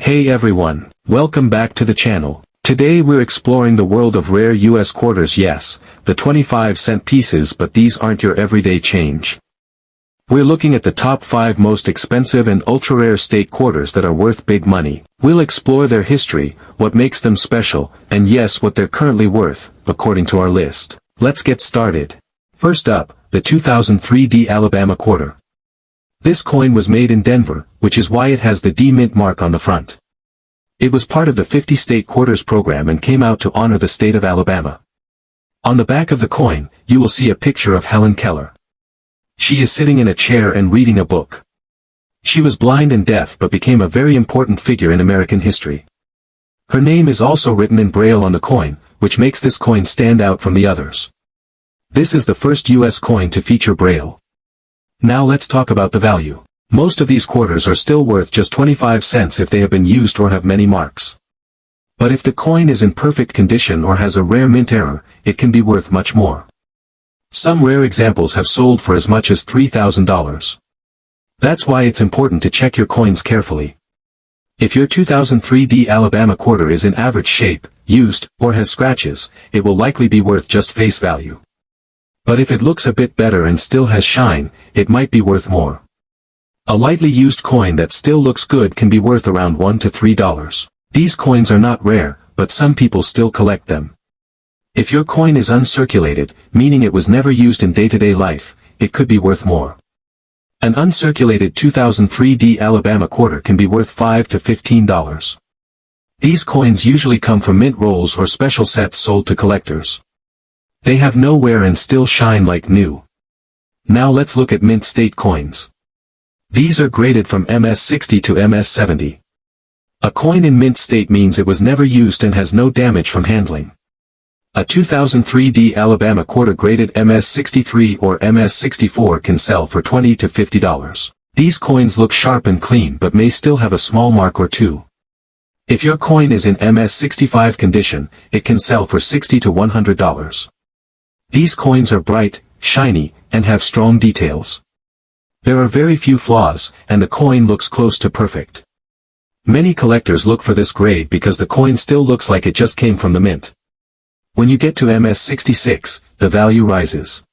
Hey everyone, welcome back to the channel. Today we're exploring the world of rare US quarters. Yes, the 25-cent pieces, but these aren't your everyday change. We're looking at the top 5 most expensive and ultra-rare state quarters that are worth big money. We'll explore their history, what makes them special, and yes, what they're currently worth, according to our list. Let's get started. First up, the 2003 D Alabama quarter. This coin was made in Denver, which is why it has the D mint mark on the front. It was part of the 50-state quarters program and came out to honor the state of Alabama. On the back of the coin, you will see a picture of Helen Keller. She is sitting in a chair and reading a book. She was blind and deaf but became a very important figure in American history. Her name is also written in Braille on the coin, which makes this coin stand out from the others. This is the first U.S. coin to feature Braille. Now let's talk about the value. Most of these quarters are still worth just 25 cents if they have been used or have many marks. But if the coin is in perfect condition or has a rare mint error, it can be worth much more. Some rare examples have sold for as much as $3,000. That's why it's important to check your coins carefully. If your 2003 D Alabama quarter is in average shape, used, or has scratches, it will likely be worth just face value. But if it looks a bit better and still has shine, it might be worth more. A lightly used coin that still looks good can be worth around $1 to $3. These coins are not rare, but some people still collect them. If your coin is uncirculated, meaning it was never used in day-to-day life, it could be worth more. An uncirculated 2003 D Alabama quarter can be worth $5 to $15. These coins usually come from mint rolls or special sets sold to collectors. They have no wear and still shine like new. Now let's look at mint state coins. These are graded from MS-60 to MS-70. A coin in mint state means it was never used and has no damage from handling. A 2003 D Alabama quarter graded MS-63 or MS-64 can sell for $20 to $50. These coins look sharp and clean but may still have a small mark or two. If your coin is in MS-65 condition, it can sell for $60 to $100. These coins are bright, shiny, and have strong details. There are very few flaws, and the coin looks close to perfect. Many collectors look for this grade because the coin still looks like it just came from the mint. When you get to MS-66, the value rises.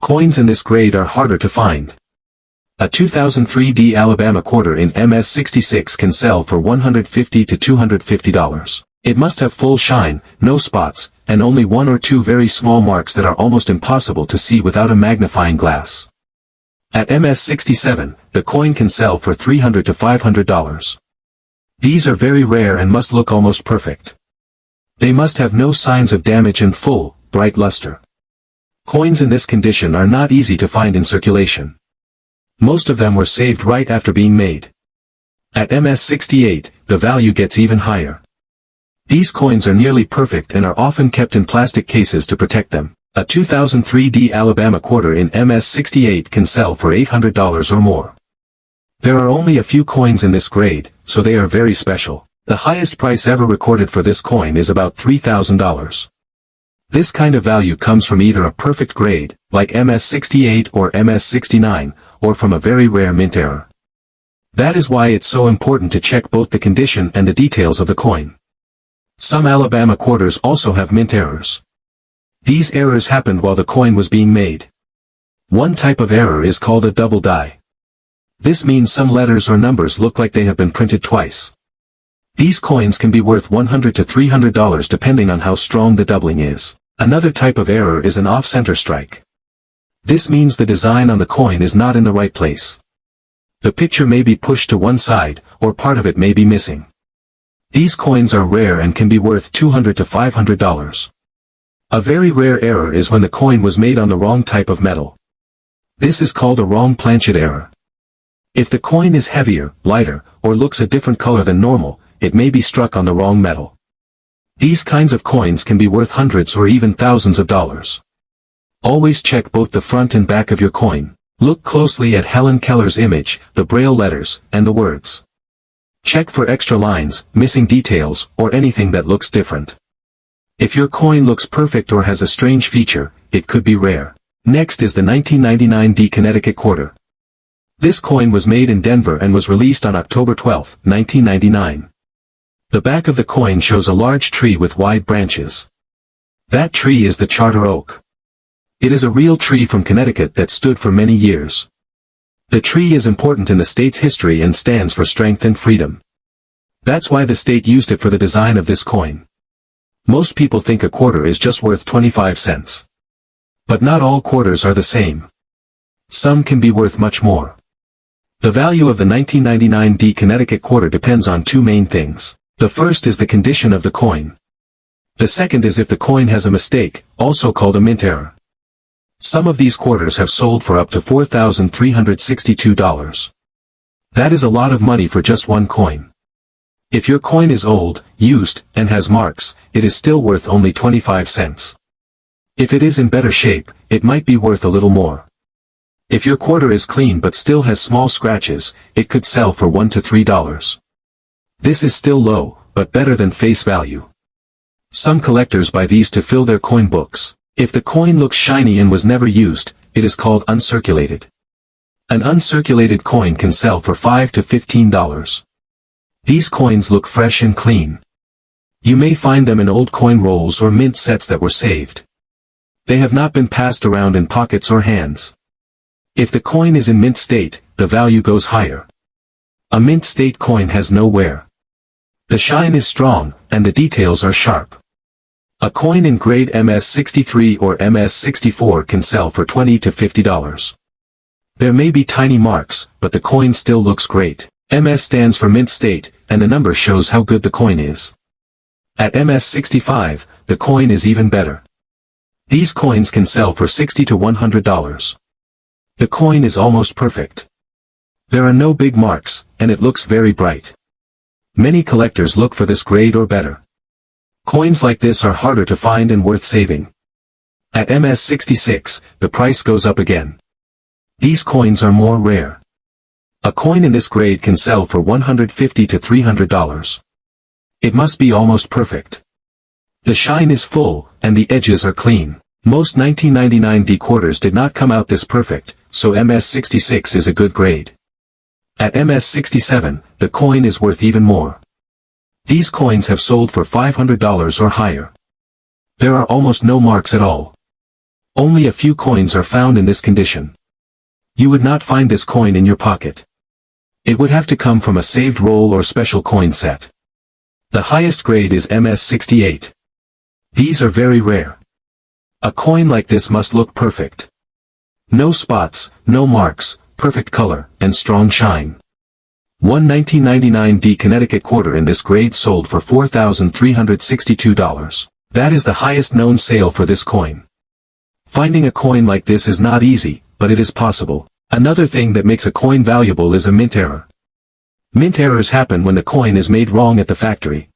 Coins in this grade are harder to find. A 2003 D Alabama quarter in MS-66 can sell for $150 to $250. It must have full shine, no spots, and only 1 or 2 very small marks that are almost impossible to see without a magnifying glass. At MS-67, the coin can sell for $300 to $500. These are very rare and must look almost perfect. They must have no signs of damage and full, bright luster. Coins in this condition are not easy to find in circulation. Most of them were saved right after being made. At MS-68, the value gets even higher. These coins are nearly perfect and are often kept in plastic cases to protect them. A 2003 D Alabama quarter in MS-68 can sell for $800 or more. There are only a few coins in this grade, so they are very special. The highest price ever recorded for this coin is about $3,000. This kind of value comes from either a perfect grade, like MS-68 or MS-69, or from a very rare mint error. That is why it's so important to check both the condition and the details of the coin. Some Alabama quarters also have mint errors. These errors happened while the coin was being made. One type of error is called a double die. This means some letters or numbers look like they have been printed twice. These coins can be worth $100 to $300 depending on how strong the doubling is. Another type of error is an off-center strike. This means the design on the coin is not in the right place. The picture may be pushed to one side, or part of it may be missing. These coins are rare and can be worth $200 to $500. A very rare error is when the coin was made on the wrong type of metal. This is called a wrong planchet error. If the coin is heavier, lighter, or looks a different color than normal, it may be struck on the wrong metal. These kinds of coins can be worth hundreds or even thousands of dollars. Always check both the front and back of your coin. Look closely at Helen Keller's image, the Braille letters, and the words. Check for extra lines, missing details, or anything that looks different. If your coin looks perfect or has a strange feature, it could be rare. Next is the 1999 D Connecticut quarter. This coin was made in Denver and was released on October 12, 1999. The back of the coin shows a large tree with wide branches. That tree is the charter oak. It is a real tree from Connecticut that stood for many years. The tree is important in the state's history and stands for strength and freedom. That's why the state used it for the design of this coin. Most people think a quarter is just worth 25 cents. But not all quarters are the same. Some can be worth much more. The value of the 1999 D Connecticut quarter depends on two main things. The first is the condition of the coin. The second is if the coin has a mistake, also called a mint error. Some of these quarters have sold for up to $4,362. That is a lot of money for just one coin. If your coin is old, used, and has marks, it is still worth only 25 cents. If it is in better shape, it might be worth a little more. If your quarter is clean but still has small scratches, it could sell for $1 to $3. This is still low, but better than face value. Some collectors buy these to fill their coin books. If the coin looks shiny and was never used, it is called uncirculated. An uncirculated coin can sell for $5 to $15. These coins look fresh and clean. You may find them in old coin rolls or mint sets that were saved. They have not been passed around in pockets or hands. If the coin is in mint state, the value goes higher. A mint state coin has no wear. The shine is strong, and the details are sharp. A coin in grade MS63 or MS64 can sell for $20 to $50. There may be tiny marks, but the coin still looks great. MS stands for mint state, and the number shows how good the coin is. At MS65, the coin is even better. These coins can sell for $60 to $100. The coin is almost perfect. There are no big marks, and it looks very bright. Many collectors look for this grade or better. Coins like this are harder to find and worth saving. At MS66, the price goes up again. These coins are more rare. A coin in this grade can sell for $150 to $300. It must be almost perfect. The shine is full, and the edges are clean. Most 1999 D quarters did not come out this perfect, so MS66 is a good grade. At MS67, the coin is worth even more. These coins have sold for $500 or higher. There are almost no marks at all. Only a few coins are found in this condition. You would not find this coin in your pocket. It would have to come from a saved roll or special coin set. The highest grade is MS68. These are very rare. A coin like this must look perfect. No spots, no marks, perfect color, and strong shine. One 1999 D Connecticut quarter in this grade sold for $4,362. That is the highest known sale for this coin. Finding a coin like this is not easy, but it is possible. Another thing that makes a coin valuable is a mint error. Mint errors happen when the coin is made wrong at the factory.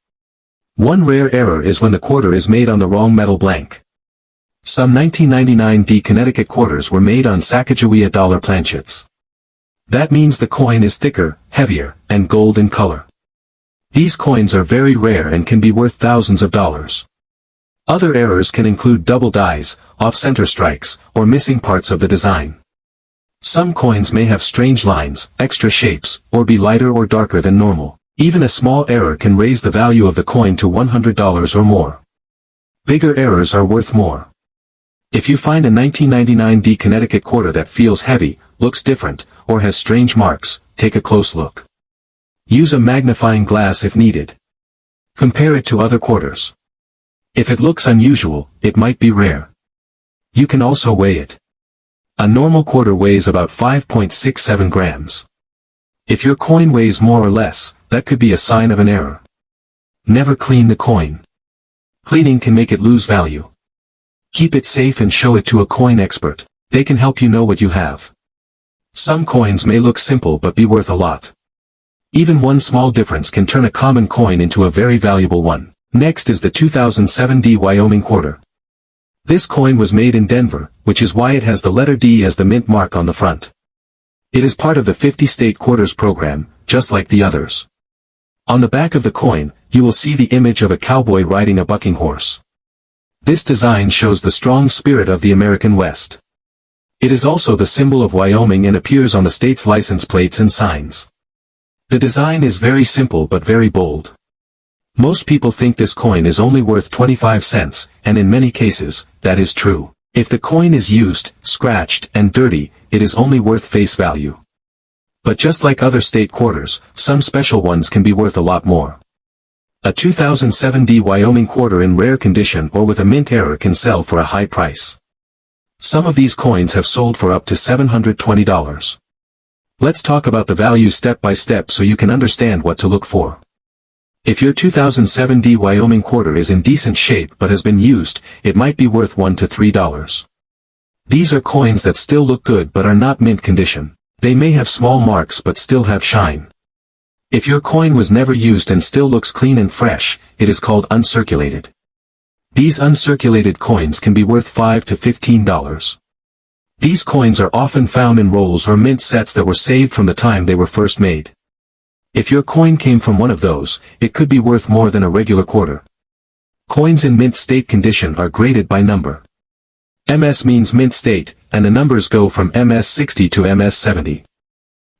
One rare error is when the quarter is made on the wrong metal blank. Some 1999 D Connecticut quarters were made on Sacagawea dollar planchets. That means the coin is thicker, heavier, and gold in color. These coins are very rare and can be worth thousands of dollars. Other errors can include double dies, off-center strikes, or missing parts of the design. Some coins may have strange lines, extra shapes, or be lighter or darker than normal. Even a small error can raise the value of the coin to $100 or more. Bigger errors are worth more. If you find a 1999 D Connecticut quarter that feels heavy, looks different, or has strange marks, take a close look. Use a magnifying glass if needed. Compare it to other quarters. If it looks unusual, it might be rare. You can also weigh it. A normal quarter weighs about 5.67 grams. If your coin weighs more or less, that could be a sign of an error. Never clean the coin. Cleaning can make it lose value. Keep it safe and show it to a coin expert. They can help you know what you have. Some coins may look simple but be worth a lot. Even one small difference can turn a common coin into a very valuable one. Next is the 2007 D Wyoming quarter. This coin was made in Denver, which is why it has the letter D as the mint mark on the front. It is part of the 50-state quarters program, just like the others. On the back of the coin, you will see the image of a cowboy riding a bucking horse. This design shows the strong spirit of the American West. It is also the symbol of Wyoming and appears on the state's license plates and signs. The design is very simple but very bold. Most people think this coin is only worth 25 cents, and in many cases, that is true. If the coin is used, scratched, and dirty, it is only worth face value. But just like other state quarters, some special ones can be worth a lot more. A 2007 Wyoming quarter in rare condition or with a mint error can sell for a high price. Some of these coins have sold for up to $720. Let's talk about the values step by step so you can understand what to look for. If your 2007 Wyoming quarter is in decent shape but has been used, it might be worth $1 to $3. These are coins that still look good but are not mint condition. They may have small marks but still have shine. If your coin was never used and still looks clean and fresh, it is called uncirculated. These uncirculated coins can be worth $5 to $15. These coins are often found in rolls or mint sets that were saved from the time they were first made. If your coin came from one of those, it could be worth more than a regular quarter. Coins in mint state condition are graded by number. MS means mint state, and the numbers go from MS60 to MS70.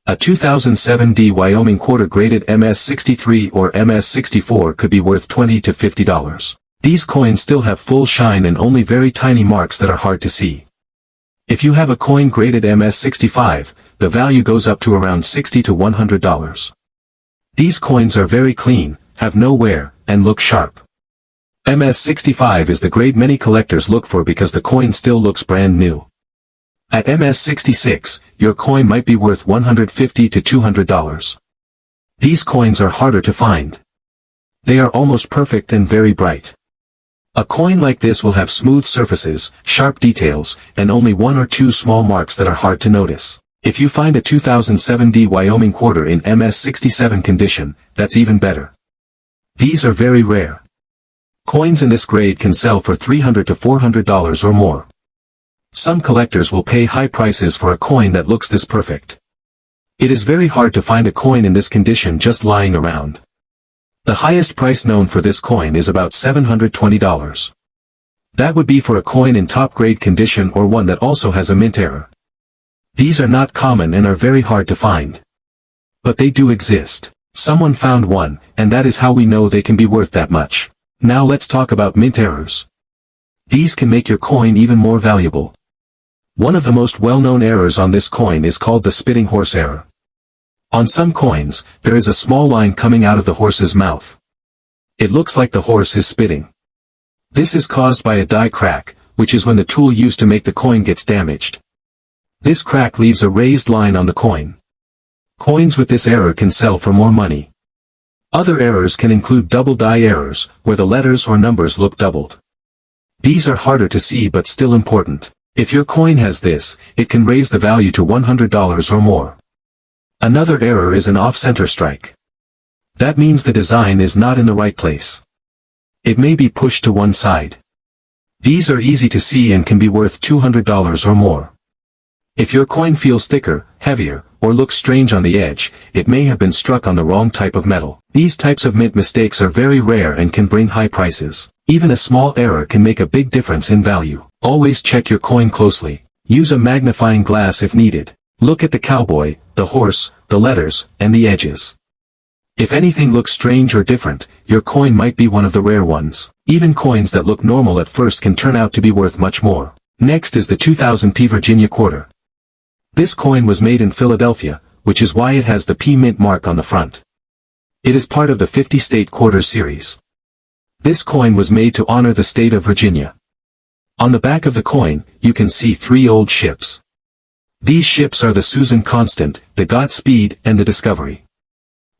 A 2007 Wyoming quarter graded MS63 or MS64 could be worth $20 to $50. These coins still have full shine and only very tiny marks that are hard to see. If you have a coin graded MS65, the value goes up to around $60 to $100. These coins are very clean, have no wear, and look sharp. MS65 is the grade many collectors look for because the coin still looks brand new. At MS66, your coin might be worth $150 to $200. These coins are harder to find. They are almost perfect and very bright. A coin like this will have smooth surfaces, sharp details, and only one or two small marks that are hard to notice. If you find a 2007 Wyoming quarter in MS67 condition, that's even better. These are very rare. Coins in this grade can sell for $300 to $400 or more. Some collectors will pay high prices for a coin that looks this perfect. It is very hard to find a coin in this condition just lying around. The highest price known for this coin is about $720. That would be for a coin in top grade condition or one that also has a mint error. These are not common and are very hard to find. But they do exist. Someone found one, and that is how we know they can be worth that much. Now let's talk about mint errors. These can make your coin even more valuable. One of the most well-known errors on this coin is called the spitting horse error. On some coins, there is a small line coming out of the horse's mouth. It looks like the horse is spitting. This is caused by a die crack, which is when the tool used to make the coin gets damaged. This crack leaves a raised line on the coin. Coins with this error can sell for more money. Other errors can include double die errors, where the letters or numbers look doubled. These are harder to see but still important. If your coin has this, it can raise the value to $100 or more. Another error is an off-center strike. That means the design is not in the right place. It may be pushed to one side. These are easy to see and can be worth $200 or more. If your coin feels thicker, heavier, or looks strange on the edge, it may have been struck on the wrong type of metal. These types of mint mistakes are very rare and can bring high prices. Even a small error can make a big difference in value. Always check your coin closely. Use a magnifying glass if needed. Look at the cowboy, the horse, the letters, and the edges. If anything looks strange or different, your coin might be one of the rare ones. Even coins that look normal at first can turn out to be worth much more. Next is the 2000 P Virginia quarter. This coin was made in Philadelphia, which is why it has the P mint mark on the front. It is part of the 50 state quarter series. This coin was made to honor the state of Virginia. On the back of the coin, you can see 3 old ships. These ships are the Susan Constant, the Godspeed, and the Discovery.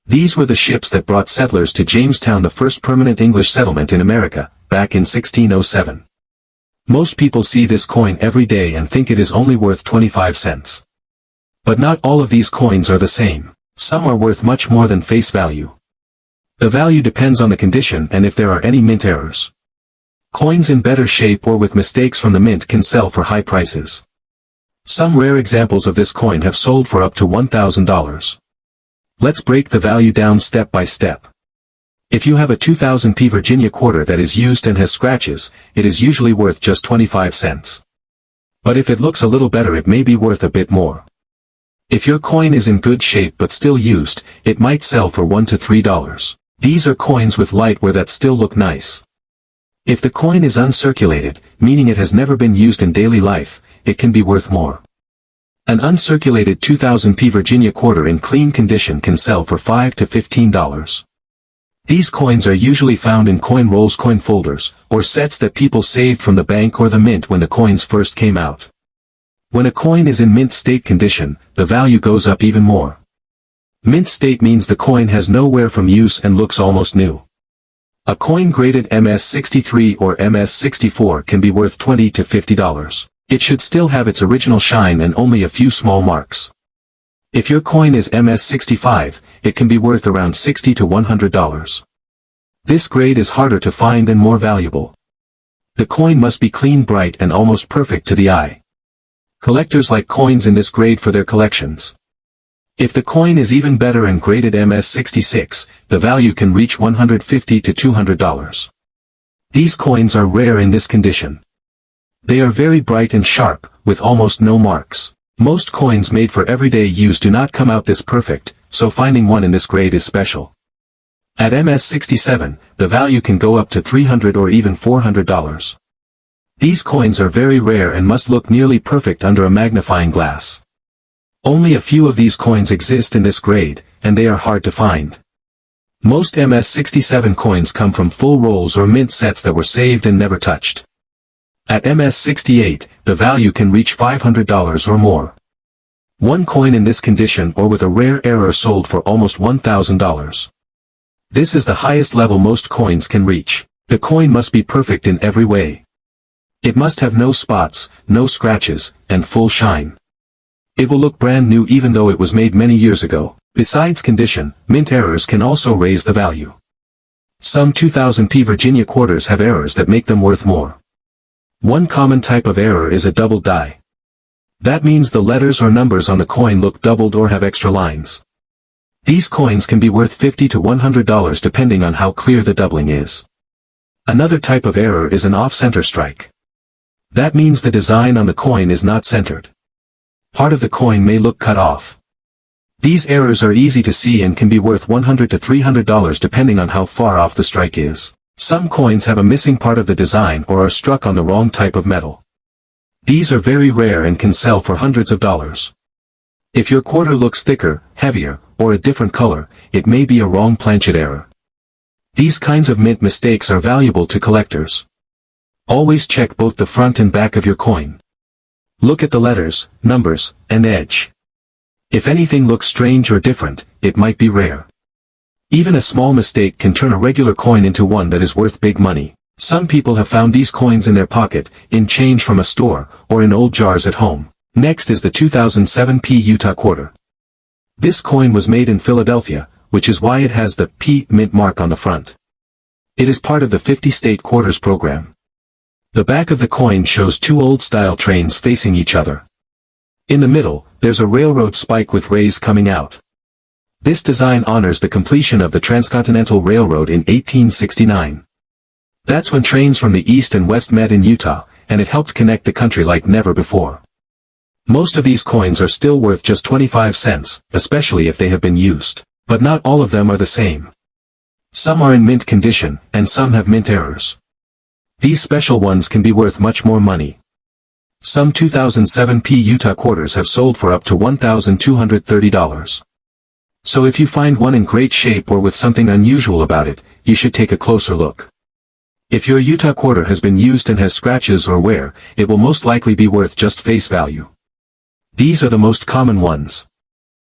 These were the ships that brought settlers to Jamestown, the first permanent English settlement in America, back in 1607. Most people see this coin every day and think it is only worth 25 cents. But not all of these coins are the same. Some are worth much more than face value. The value depends on the condition and if there are any mint errors. Coins in better shape or with mistakes from the mint can sell for high prices. Some rare examples of this coin have sold for up to $1,000. Let's break the value down step by step. If you have a 2000 P Virginia quarter that is used and has scratches, it is usually worth just 25 cents. But if it looks a little better, it may be worth a bit more. If your coin is in good shape but still used, it might sell for $1 to $3. These are coins with lightware that still look nice. If the coin is uncirculated, meaning it has never been used in daily life, it can be worth more. An uncirculated 2000p Virginia quarter in clean condition can sell for $5 to $15. These coins are usually found in coin rolls, coin folders, or sets that people saved from the bank or the mint when the coins first came out. When a coin is in mint state condition, the value goes up even more. Mint state means the coin has no wear from use and looks almost new. A coin graded MS-63 or MS-64 can be worth $20 to $50. It should still have its original shine and only a few small marks. If your coin is MS-65, it can be worth around $60 to $100. This grade is harder to find and more valuable. The coin must be clean, bright, and almost perfect to the eye. Collectors like coins in this grade for their collections. If the coin is even better and graded MS-66, the value can reach $150 to $200. These coins are rare in this condition. They are very bright and sharp, with almost no marks. Most coins made for everyday use do not come out this perfect, so finding one in this grade is special. At MS-67, the value can go up to $300 or even $400. These coins are very rare and must look nearly perfect under a magnifying glass. Only a few of these coins exist in this grade, and they are hard to find. Most MS-67 coins come from full rolls or mint sets that were saved and never touched. At MS-68, the value can reach $500 or more. One coin in this condition or with a rare error sold for almost $1,000. This is the highest level most coins can reach. The coin must be perfect in every way. It must have no spots, no scratches, and full shine. It will look brand new even though it was made many years ago. Besides condition, mint errors can also raise the value. Some 2000p Virginia quarters have errors that make them worth more. One common type of error is a double die. That means the letters or numbers on the coin look doubled or have extra lines. These coins can be worth $50 to $100 depending on how clear the doubling is. Another type of error is an off-center strike. That means the design on the coin is not centered. Part of the coin may look cut off. These errors are easy to see and can be worth $100 to $300 depending on how far off the strike is. Some coins have a missing part of the design or are struck on the wrong type of metal. These are very rare and can sell for hundreds of dollars. If your quarter looks thicker, heavier, or a different color, it may be a wrong planchet error. These kinds of mint mistakes are valuable to collectors. Always check both the front and back of your coin. Look at the letters, numbers, and edge. If anything looks strange or different, it might be rare. Even a small mistake can turn a regular coin into one that is worth big money. Some people have found these coins in their pocket, in change from a store, or in old jars at home. Next is the 2007p Utah quarter. This coin was made in Philadelphia, which is why it has the P mint mark on the front. It is part of the 50-state quarters program. The back of the coin shows two old-style trains facing each other. In the middle, there's a railroad spike with rays coming out. This design honors the completion of the Transcontinental Railroad in 1869. That's when trains from the east and west met in Utah, and it helped connect the country like never before. Most of these coins are still worth just 25 cents, especially if they have been used. But not all of them are the same. Some are in mint condition, and some have mint errors. These special ones can be worth much more money. Some 2007p Utah quarters have sold for up to $1,230. So if you find one in great shape or with something unusual about it, you should take a closer look. If your Utah quarter has been used and has scratches or wear, it will most likely be worth just face value. These are the most common ones.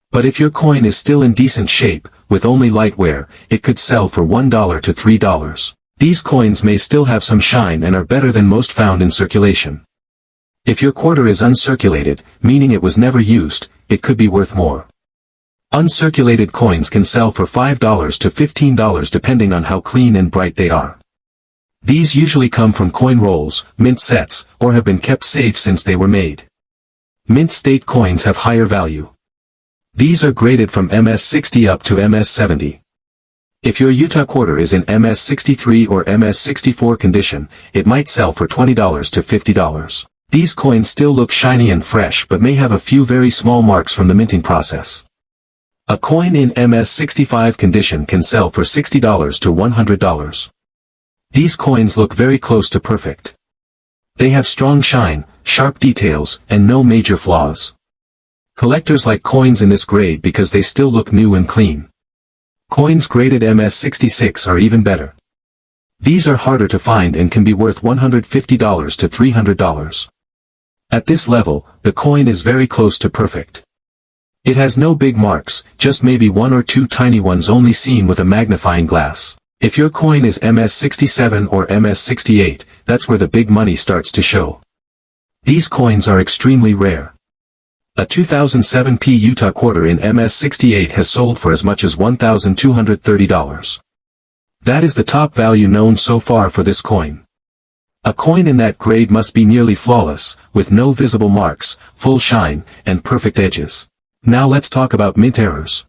But if your coin is still in decent shape, with only light wear, it could sell for $1 to $3. These coins may still have some shine and are better than most found in circulation. If your quarter is uncirculated, meaning it was never used, it could be worth more. Uncirculated coins can sell for $5 to $15 depending on how clean and bright they are. These usually come from coin rolls, mint sets, or have been kept safe since they were made. Mint state coins have higher value. These are graded from MS-60 up to MS-70. If your Utah quarter is in MS-63 or MS-64 condition, it might sell for $20 to $50. These coins still look shiny and fresh but may have a few very small marks from the minting process. A coin in MS-65 condition can sell for $60 to $100. These coins look very close to perfect. They have strong shine, sharp details, and no major flaws. Collectors like coins in this grade because they still look new and clean. Coins graded MS-66 are even better. These are harder to find and can be worth $150 to $300. At this level, the coin is very close to perfect. It has no big marks, just maybe one or two tiny ones only seen with a magnifying glass. If your coin is MS-67 or MS-68, that's where the big money starts to show. These coins are extremely rare. A 2007 P Utah quarter in MS-68 has sold for as much as $1,230. That is the top value known so far for this coin. A coin in that grade must be nearly flawless, with no visible marks, full shine, and perfect edges. Now let's talk about mint errors.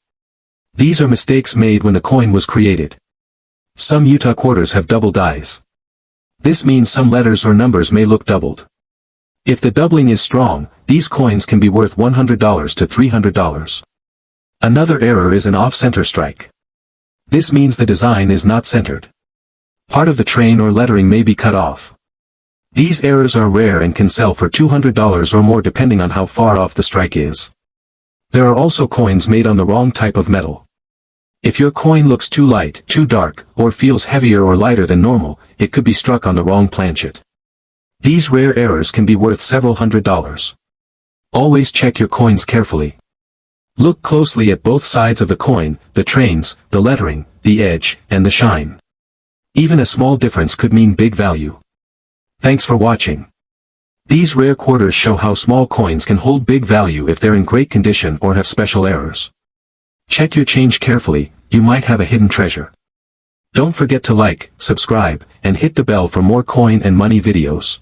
These are mistakes made when the coin was created. Some Utah quarters have double dies. This means some letters or numbers may look doubled. If the doubling is strong, these coins can be worth $100 to $300. Another error is an off-center strike. This means the design is not centered. Part of the train or lettering may be cut off. These errors are rare and can sell for $200 or more depending on how far off the strike is. There are also coins made on the wrong type of metal. If your coin looks too light, too dark, or feels heavier or lighter than normal, it could be struck on the wrong planchet. These rare errors can be worth several $100s. Always check your coins carefully. Look closely at both sides of the coin, the trains, the lettering, the edge, and the shine. Even a small difference could mean big value. Thanks for watching. These rare quarters show how small coins can hold big value if they're in great condition or have special errors. Check your change carefully, you might have a hidden treasure. Don't forget to like, subscribe, and hit the bell for more coin and money videos.